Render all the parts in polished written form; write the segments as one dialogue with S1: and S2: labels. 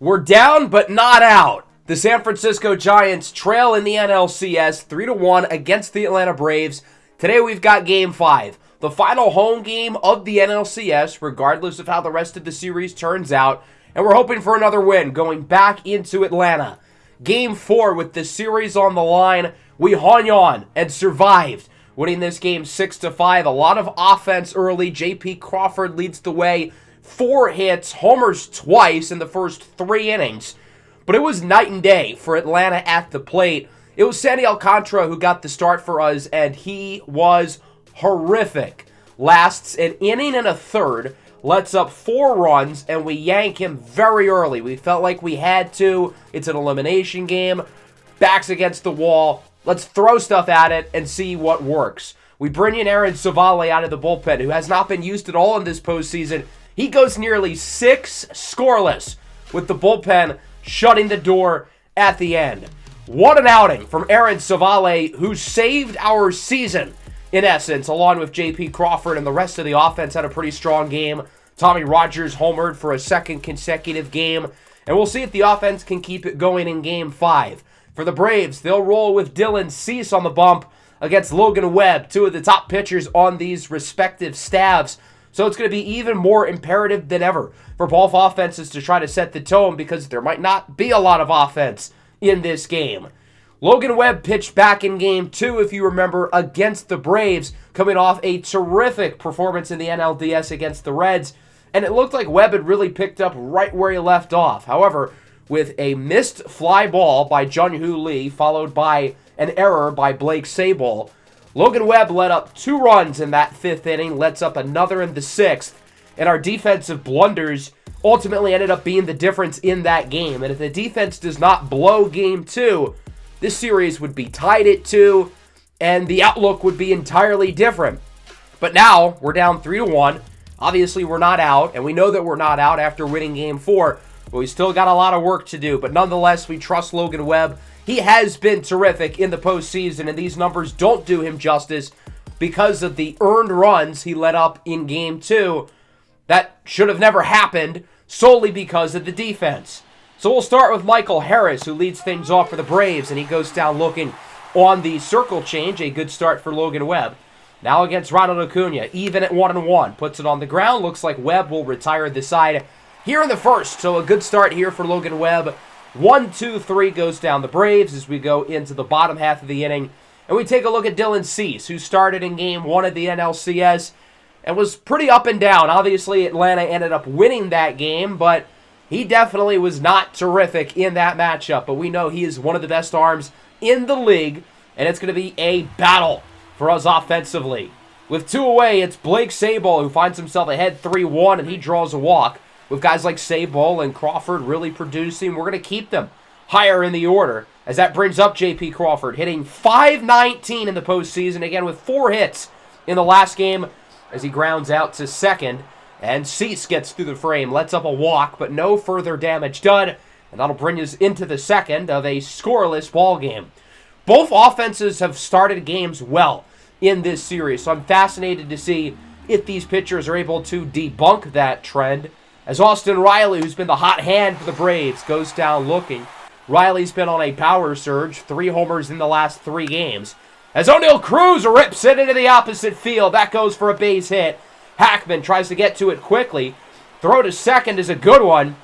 S1: We're down, but not out. The San Francisco Giants trail in the NLCS 3-1 against the Atlanta Braves. Today we've got Game 5, the final home game of the NLCS, regardless of how the rest of the series turns out. And we're hoping for another win going back into Atlanta. Game 4 with the series on the line. We hung on and survived, winning this game 6-5. A lot of offense early. J.P. Crawford leads the way. 4 hits, homers twice in the first 3 innings. But it was night and day for Atlanta at the plate. It was Sandy Alcantara who got the start for us, and he was horrific. Lasts an inning and a third, lets up 4 runs, and we yank him very early. We felt like we had to. It's an elimination game. Backs against the wall. Let's throw stuff at it and see what works. We bring in Aaron Savale out of the bullpen, who has not been used at all in this postseason. He goes nearly 6 scoreless with the bullpen shutting the door at the end. What an outing from Aaron Savale, who saved our season, in essence, along with J.P. Crawford, and the rest of the offense had a pretty strong game. Tommy Rogers homered for a second consecutive game, and we'll see if the offense can keep it going in Game 5. For the Braves, they'll roll with Dylan Cease on the bump against Logan Webb, 2 of the top pitchers on these respective staffs. So it's going to be even more imperative than ever for both offenses to try to set the tone, because there might not be a lot of offense in this game. Logan Webb pitched back in Game 2, if you remember, against the Braves, coming off a terrific performance in the NLCS against the Reds, and it looked like Webb had really picked up right where he left off. However, with a missed fly ball by Jung-Hoo Lee, followed by an error by Blake Sabol, Logan Webb let up 2 runs in that 5th inning, lets up another in the 6th, and our defensive blunders ultimately ended up being the difference in that game. And if the defense does not blow Game 2, this series would be tied at 2, and the outlook would be entirely different. But now, we're down 3-1. Obviously, we're not out, and we know that we're not out after winning Game 4, but we still got a lot of work to do. But nonetheless, we trust Logan Webb. He has been terrific in the postseason, and these numbers don't do him justice because of the earned runs he let up in Game 2. That should have never happened solely because of the defense. So we'll start with Michael Harris, who leads things off for the Braves, and he goes down looking on the circle change. A good start for Logan Webb. Now against Ronald Acuna, even at 1-1. Puts it on the ground. Looks like Webb will retire the side here in the first. So a good start here for Logan Webb. 1-2-3 goes down the Braves as we go into the bottom half of the inning. And we take a look at Dylan Cease, who started in Game 1 of the NLCS and was pretty up and down. Obviously, Atlanta ended up winning that game, but he definitely was not terrific in that matchup. But we know he is one of the best arms in the league, and it's going to be a battle for us offensively. With 2 away, it's Blake Sabol, who finds himself ahead 3-1, and he draws a walk. With guys like Sabol and Crawford really producing, we're going to keep them higher in the order, as that brings up J.P. Crawford, hitting .519 in the postseason, again with 4 hits in the last game as he grounds out to second. And Cease gets through the frame, lets up a walk, but no further damage done, and that'll bring us into the second of a scoreless ball game. Both offenses have started games well in this series, so I'm fascinated to see if these pitchers are able to debunk that trend, as Austin Riley, who's been the hot hand for the Braves, goes down looking. Riley's been on a power surge, 3 homers in the last 3 games. As O'Neal Cruz rips it into the opposite field, that goes for a base hit. Hackman tries to get to it quickly. Throw to second is a good one,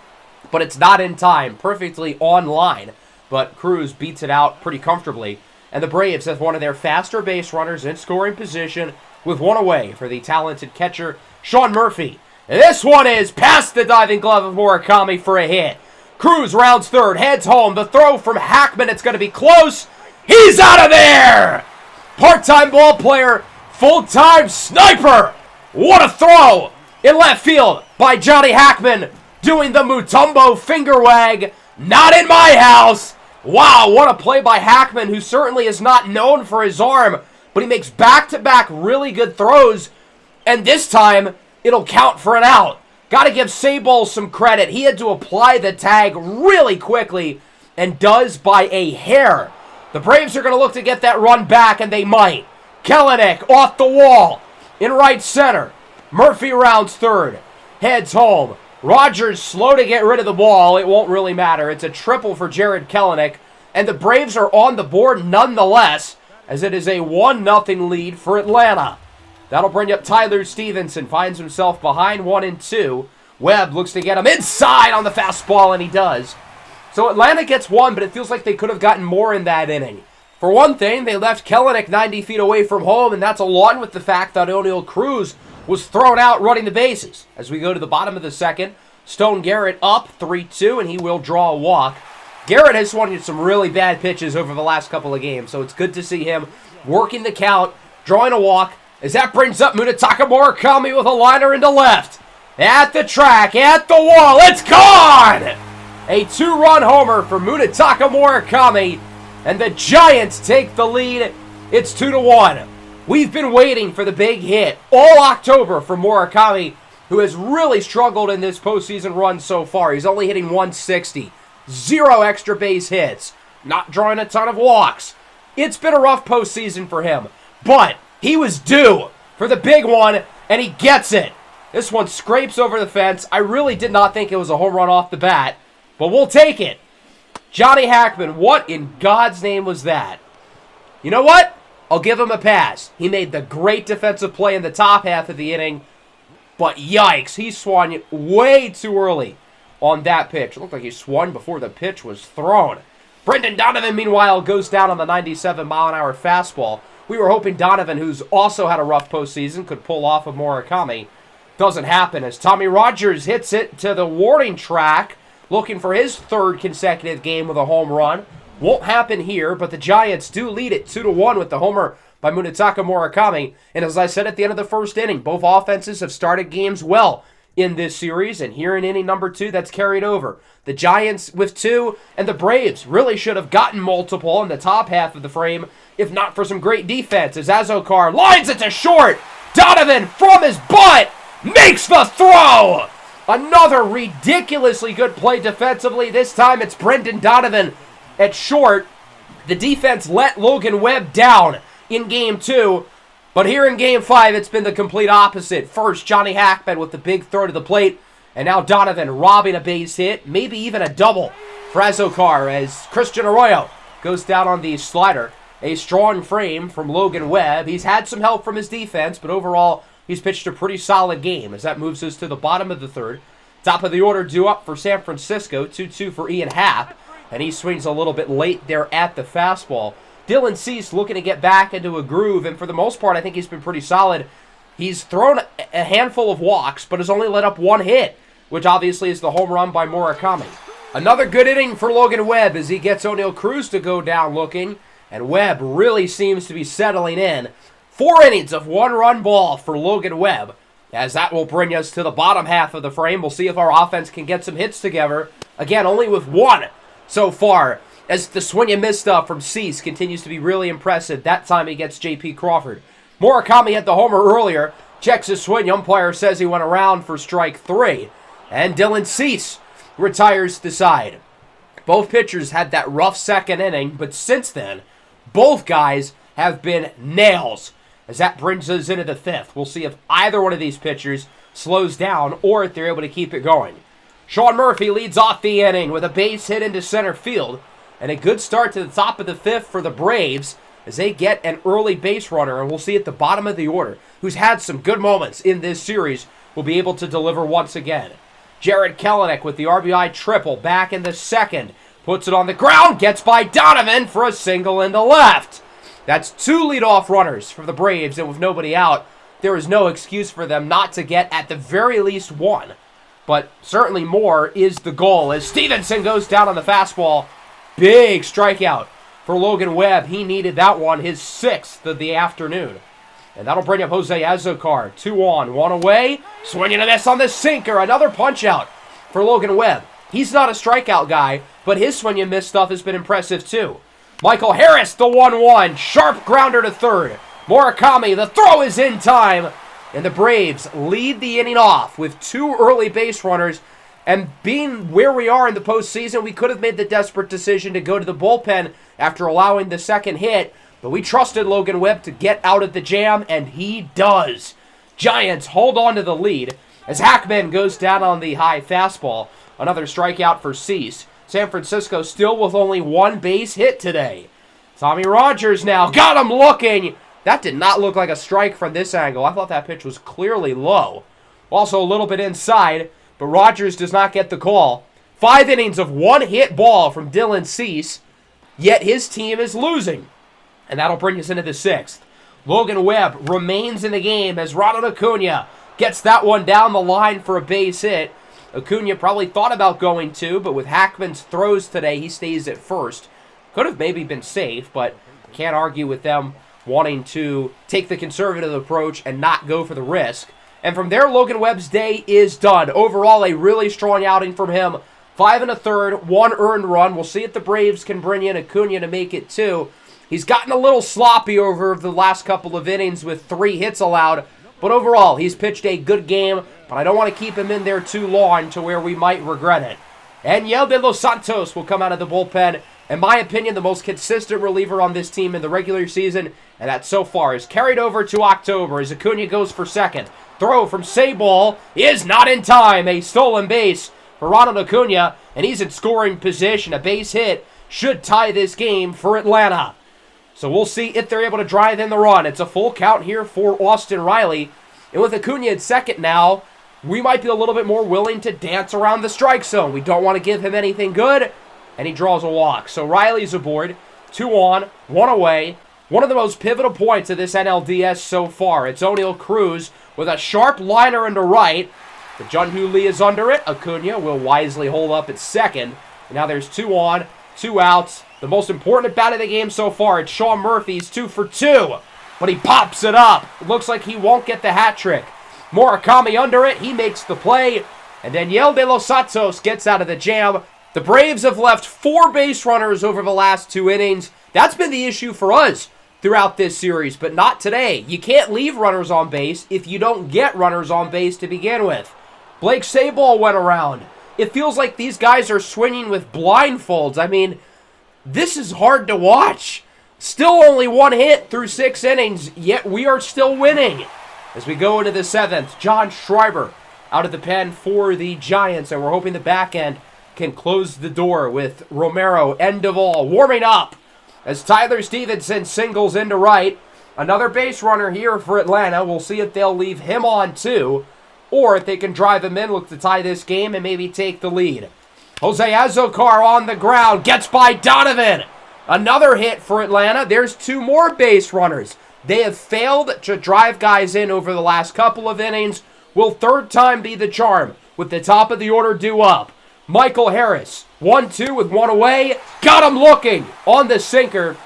S1: but it's not in time. Perfectly on line, but Cruz beats it out pretty comfortably. And the Braves have one of their faster base runners in scoring position with 1 away for the talented catcher, Sean Murphy. This one is past the diving glove of Murakami for a hit. Cruz rounds third, heads home. The throw from Hackman, it's going to be close. He's out of there! Part-time ball player, full-time sniper. What a throw in left field by Johnny Hackman, doing the Mutombo finger wag. Not in my house. Wow, what a play by Hackman, who certainly is not known for his arm, but he makes back-to-back really good throws, and this time it'll count for an out. Got to give Sabol some credit. He had to apply the tag really quickly, and does by a hair. The Braves are going to look to get that run back, and they might. Kelenic off the wall in right center. Murphy rounds third. Heads home. Rogers slow to get rid of the ball. It won't really matter. It's a triple for Jarred Kelenic. And the Braves are on the board nonetheless, as it is a 1-0 lead for Atlanta. That'll bring up Tyler Stevenson. Finds himself behind 1-2. Webb looks to get him inside on the fastball, and he does. So Atlanta gets one, but it feels like they could have gotten more in that inning. For one thing, they left Kelenic 90 feet away from home, and that's along with the fact that Oneil Cruz was thrown out running the bases. As we go to the bottom of the second, Stone Garrett up 3-2, and he will draw a walk. Garrett has swung some really bad pitches over the last couple of games, so it's good to see him working the count, drawing a walk, as that brings up Munetaka Murakami with a liner into left. At the track, at the wall, it's gone! A 2-run homer for Munetaka Murakami, and the Giants take the lead. It's 2-1. We've been waiting for the big hit all October for Murakami, who has really struggled in this postseason run so far. He's only hitting 160. 0 extra base hits. Not drawing a ton of walks. It's been a rough postseason for him. But he was due for the big one, and he gets it. This one scrapes over the fence. I really did not think it was a home run off the bat, but we'll take it. Johnny Hackman, what in God's name was that? You know what? I'll give him a pass. He made the great defensive play in the top half of the inning, but yikes, he swung way too early on that pitch. It looked like he swung before the pitch was thrown. Brendan Donovan, meanwhile, goes down on the 97-mile-an-hour fastball. We were hoping Donovan, who's also had a rough postseason, could pull off of Murakami. Doesn't happen as Tommy Rogers hits it to the warning track, looking for his third consecutive game with a home run. Won't happen here, but the Giants do lead it 2-1 with the homer by Munetaka Murakami. And as I said at the end of the first inning, both offenses have started games well in this series, and here in inning number 2, that's carried over. The Giants with 2, and the Braves really should have gotten multiple in the top half of the frame, if not for some great defense, as Azokar lines it to short. Donovan, from his butt, makes the throw! Another ridiculously good play defensively. This time it's Brendan Donovan at short. The defense let Logan Webb down in Game 2. But here in Game 5, it's been the complete opposite. First, Johnny Hackman with the big throw to the plate. And now Donovan robbing a base hit. Maybe even a double for Azokar as Christian Arroyo goes down on the slider. A strong frame from Logan Webb. He's had some help from his defense, but overall, he's pitched a pretty solid game as that moves us to the bottom of the third. Top of the order due up for San Francisco, 2-2 for Ian Happ, and he swings a little bit late there at the fastball. Dylan Cease looking to get back into a groove, and for the most part, I think he's been pretty solid. He's thrown a handful of walks, but has only let up one hit, which obviously is the home run by Murakami. Another good inning for Logan Webb as he gets Oneil Cruz to go down looking, and Webb really seems to be settling in. 4 innings of 1-run ball for Logan Webb, as that will bring us to the bottom half of the frame. We'll see if our offense can get some hits together. Again, only with 1 so far, as the swing and miss stuff from Cease continues to be really impressive. That time he gets J.P. Crawford. Murakami had the homer earlier. Checks his swing. Umpire says he went around for strike 3. And Dylan Cease retires the side. Both pitchers had that rough second inning, but since then, both guys have been nails. As that brings us into the 5th. We'll see if either one of these pitchers slows down or if they're able to keep it going. Sean Murphy leads off the inning with a base hit into center field. And a good start to the top of the 5th for the Braves as they get an early base runner. And we'll see at the bottom of the order, who's had some good moments in this series, will be able to deliver once again. Jarred Kelenic with the RBI triple back in the 2nd. Puts it on the ground, gets by Donovan for a single into left. That's 2 leadoff runners for the Braves, and with nobody out, there is no excuse for them not to get at the very least 1. But certainly more is the goal as Stevenson goes down on the fastball. Big strikeout for Logan Webb. He needed that one, his 6th of the afternoon. And that'll bring up Jose Azokar. 2 on, 1 away. Swinging a miss on the sinker. Another punch out for Logan Webb. He's not a strikeout guy, but his swing and miss stuff has been impressive too. Michael Harris, the 1-1. Sharp grounder to third. Murakami, the throw is in time. And the Braves lead the inning off with 2 early base runners. And being where we are in the postseason, we could have made the desperate decision to go to the bullpen after allowing the second hit. But we trusted Logan Webb to get out of the jam, and he does. Giants hold on to the lead as Hackman goes down on the high fastball. Another strikeout for Cease. San Francisco still with only one base hit today. Tommy Rogers now got him looking. That did not look like a strike from this angle. I thought that pitch was clearly low. Also a little bit inside, but Rogers does not get the call. 5 innings of one-hit ball from Dylan Cease, yet his team is losing. And that'll bring us into the 6th. Logan Webb remains in the game as Ronald Acuna gets that one down the line for a base hit. Acuna probably thought about going to, but with Hackman's throws today, he stays at first. Could have maybe been safe, but can't argue with them wanting to take the conservative approach and not go for the risk. And from there, Logan Webb's day is done. Overall, a really strong outing from him. 5 1/3, 1 earned run. We'll see if the Braves can bring in Acuna to make it 2. He's gotten a little sloppy over the last couple of innings with 3 hits allowed. But overall, he's pitched a good game, but I don't want to keep him in there too long to where we might regret it. And Yel de los Santos will come out of the bullpen. In my opinion, the most consistent reliever on this team in the regular season, and that so far is carried over to October as Acuna goes for second. Throw from Sabol is not in time. A stolen base for Ronald Acuna, and he's in scoring position. A base hit should tie this game for Atlanta. So we'll see if they're able to drive in the run. It's a full count here for Austin Riley. And with Acuna at second now, we might be a little bit more willing to dance around the strike zone. We don't want to give him anything good, and he draws a walk. So Riley's aboard. 2 on, 1 away. One of the most pivotal points of this NLDS so far. It's O'Neal Cruz with a sharp liner into right. But Jun-Hoo Lee is under it. Acuna will wisely hold up at second. And now there's 2 on, 2 outs. The most important at bat of the game so far, it's Sean Murphy's 2 for 2. But he pops it up. It looks like he won't get the hat trick. Murakami under it. He makes the play. And then Yel de los Santos gets out of the jam. The Braves have left 4 base runners over the last 2 innings. That's been the issue for us throughout this series, but not today. You can't leave runners on base if you don't get runners on base to begin with. Blake Sabol went around. It feels like these guys are swinging with blindfolds. I mean, this is hard to watch. Still only 1 hit through 6 innings, yet we are still winning. As we go into the 7th, John Schreiber out of the pen for the Giants, and we're hoping the back end can close the door with Romero and Duvall warming up as Tyler Stevenson singles into right. Another base runner here for Atlanta. We'll see if they'll leave him on too, or if they can drive him in, look to tie this game and maybe take the lead. Jose Azocar on the ground, gets by Donovan. Another hit for Atlanta. There's 2 more base runners. They have failed to drive guys in over the last couple of innings. Will 3rd time be the charm with the top of the order due up? Michael Harris, 1-2 with 1 away. Got him looking on the sinker.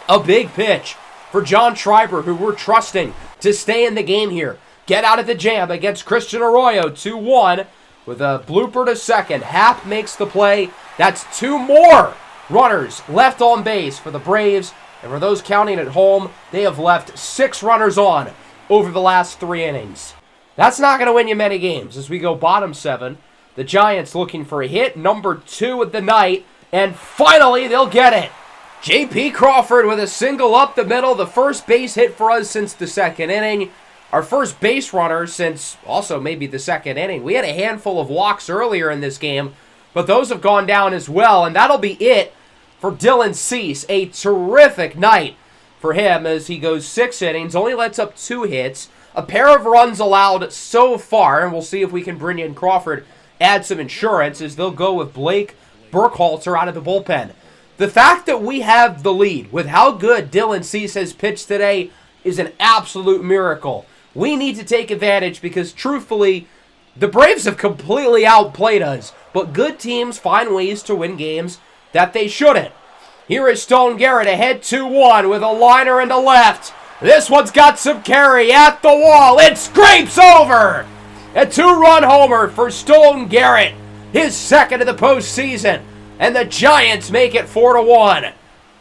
S1: A big pitch for John Schreiber, who we're trusting to stay in the game here. Get out of the jam against Christian Arroyo, 2-1. With a blooper to second, Happ makes the play. That's 2 more runners left on base for the Braves. And for those counting at home, they have left 6 runners on over the last 3 innings. That's not going to win you many games. As we go bottom 7, the Giants looking for a hit, number 2 of the night. And finally, they'll get it. J.P. Crawford with a single up the middle. The first base hit for us since the 2nd inning. Our first base runner since also maybe the 2nd inning. We had a handful of walks earlier in this game, but those have gone down as well, and that'll be it for Dylan Cease. A terrific night for him as he goes 6 innings, only lets up 2 hits, a pair of runs allowed so far, and we'll see if we can bring in Crawford, add some insurance as they'll go with Blake Burkhalter out of the bullpen. The fact that we have the lead with how good Dylan Cease has pitched today is an absolute miracle. We need to take advantage because, truthfully, the Braves have completely outplayed us. But good teams find ways to win games that they shouldn't. Here is Stone Garrett ahead 2-1 with a liner into left. This one's got some carry at the wall. It scrapes over. A 2-run homer for Stone Garrett. His 2nd of the postseason. And the Giants make it 4-1.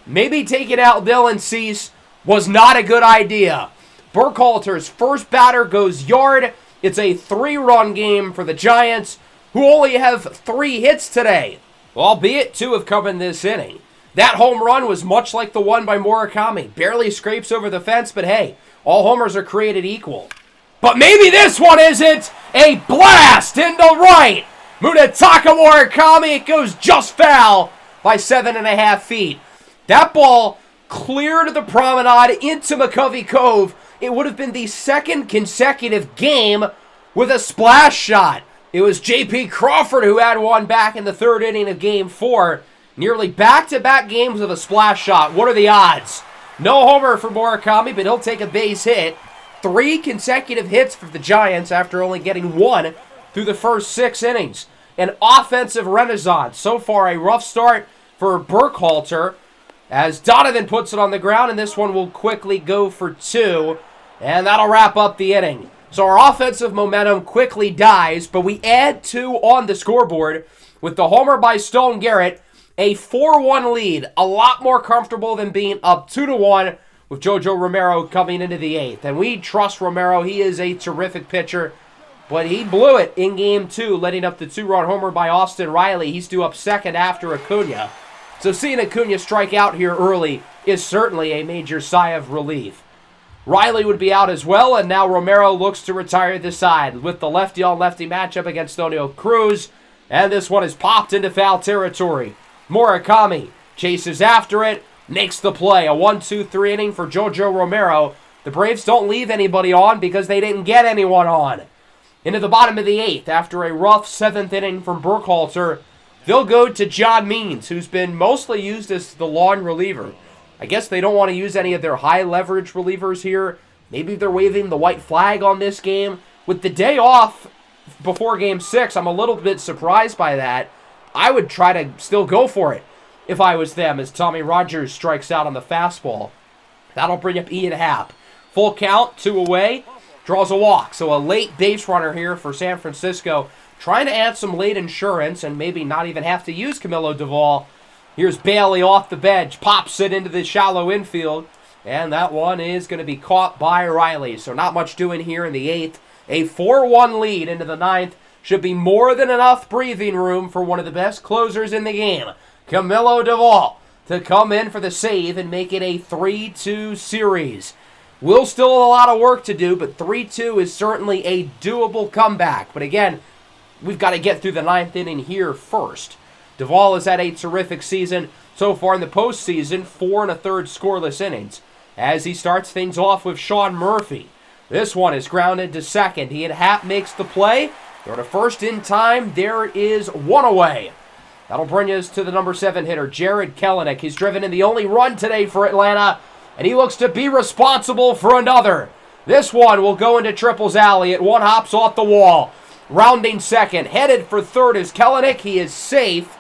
S1: Maybe taking out Dylan Cease was not a good idea. Burkhalter's first batter goes yard. It's a 3-run game for the Giants, who only have 3 hits today, albeit 2 have come in this inning. That home run was much like the one by Murakami. Barely scrapes over the fence, but hey, all homers are created equal. but maybe this one isn't. A blast into right. Munetaka Murakami, it goes just foul by 7.5 feet. That ball cleared the promenade into McCovey Cove. It would have been the second consecutive game with a splash shot. It was J.P. Crawford who had one back in the third inning of Game 4. Nearly back-to-back games with a splash shot. What are the odds? No homer for Murakami, but he'll take a base hit. 3 consecutive hits for the Giants after only getting 1 through the first 6 innings. An offensive renaissance. So far, a rough start for Burkhalter as Donovan puts it on the ground, and this one will quickly go for 2, and that'll wrap up the inning. So our offensive momentum quickly dies, but we add 2 on the scoreboard with the homer by Stone Garrett, a 4-1 lead, a lot more comfortable than being up 2-1 with Jojo Romero coming into the 8th. And we trust Romero. He is a terrific pitcher, but he blew it in Game 2, letting up the 2-run homer by Austin Riley. He's due up second after Acuna. So seeing Acuna strike out here early is certainly a major sigh of relief. Riley would be out as well, and now Romero looks to retire the side with the lefty-on-lefty matchup against Oneil Cruz, and this one is popped into foul territory. Murakami chases after it, makes the play. A 1-2-3 inning for Jojo Romero. The Braves don't leave anybody on because they didn't get anyone on. Into the bottom of the 8th, after a rough 7th inning from Burkhalter, they'll go to John Means, who's been mostly used as the long reliever. I guess they don't want to use any of their high-leverage relievers here. Maybe they're waving the white flag on this game. With the day off before Game 6, I'm a little bit surprised by that. I would try to still go for it if I was them, as Tommy Rogers strikes out on the fastball. That'll bring up Ian Happ. Full count, 2 away, draws a walk. So a late base runner here for San Francisco, trying to add some late insurance and maybe not even have to use Camilo Duvall. Here's Bailey off the bench, pops it into the shallow infield, and that one is going to be caught by Riley. So not much doing here in the 8th. A 4-1 lead into the 9th should be more than enough breathing room for one of the best closers in the game, Camilo Duvall, to come in for the save and make it a 3-2 series. Will still have a lot of work to do, but 3-2 is certainly a doable comeback. But again, we've got to get through the 9th inning here first. Duvall has had a terrific season so far in the postseason, 4 1/3 scoreless innings, as he starts things off with Sean Murphy. This one is grounded to second. Ian Happ makes the play. Throw to first in time. There is 1 away. That'll bring us to the number 7 hitter, Jared Kelenic. He's driven in the only run today for Atlanta, and he looks to be responsible for another. This one will go into triples alley. It one hops off the wall. Rounding second, headed for third is Kelenic. He is safe.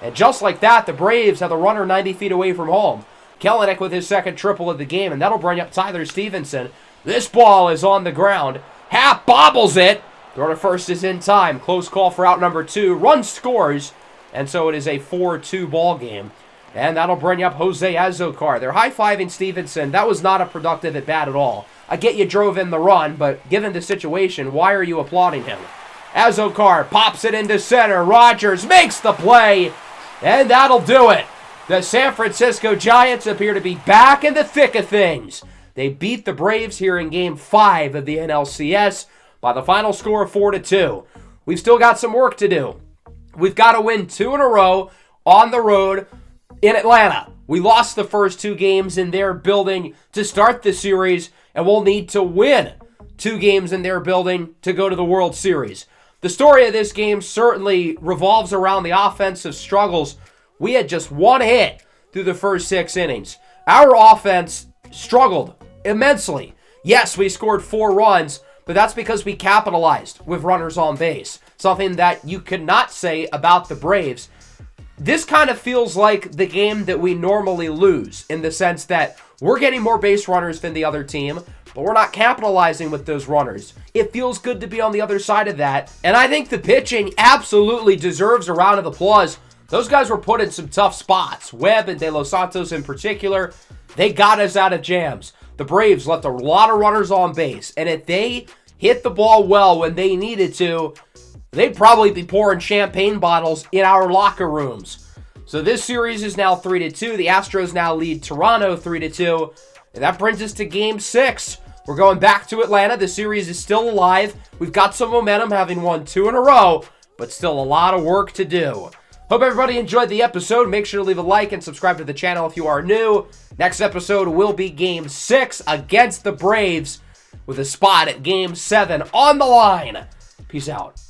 S1: And just like that, the Braves have the runner 90 feet away from home. Kelenic with his second triple of the game, and that'll bring up Tyler Stevenson. This ball is on the ground. Happ bobbles it. Throw to first is in time. Close call for out number 2. Run scores, and so it is a 4-2 ball game. And that'll bring up Jose Azocar. They're high-fiving Stevenson. That was not a productive at-bat at all. I get you drove in the run, but given the situation, why are you applauding him? Azocar pops it into center. Rogers makes the play, and that'll do it. The San Francisco Giants appear to be back in the thick of things. They beat the Braves here in Game 5 of the NLCS by the final score of 4-2. We've still got some work to do. We've got to win 2 in a row on the road in Atlanta. We lost the first 2 games in their building to start the series, and we'll need to win 2 games in their building to go to the World Series. The story of this game certainly revolves around the offensive struggles. We had just 1 hit through the first 6 innings. Our offense struggled immensely. Yes, we scored 4 runs, but that's because we capitalized with runners on base, something that you could not say about the Braves. This kind of feels like the game that we normally lose, in the sense that we're getting more base runners than the other team, but we're not capitalizing with those runners. It feels good to be on the other side of that, and I think the pitching absolutely deserves a round of applause. Those guys were put in some tough spots. Webb and De Los Santos in particular, they got us out of jams. The Braves left a lot of runners on base, and if they hit the ball well when they needed to, they'd probably be pouring champagne bottles in our locker rooms. So this series is now 3-2. The Astros now lead Toronto 3-2. And that brings us to Game 6. We're going back to Atlanta. The series is still alive. We've got some momentum, having won 2 in a row, but still a lot of work to do. Hope everybody enjoyed the episode. Make sure to leave a like and subscribe to the channel if you are new. Next episode will be Game 6 against the Braves with a spot at Game 7 on the line. Peace out.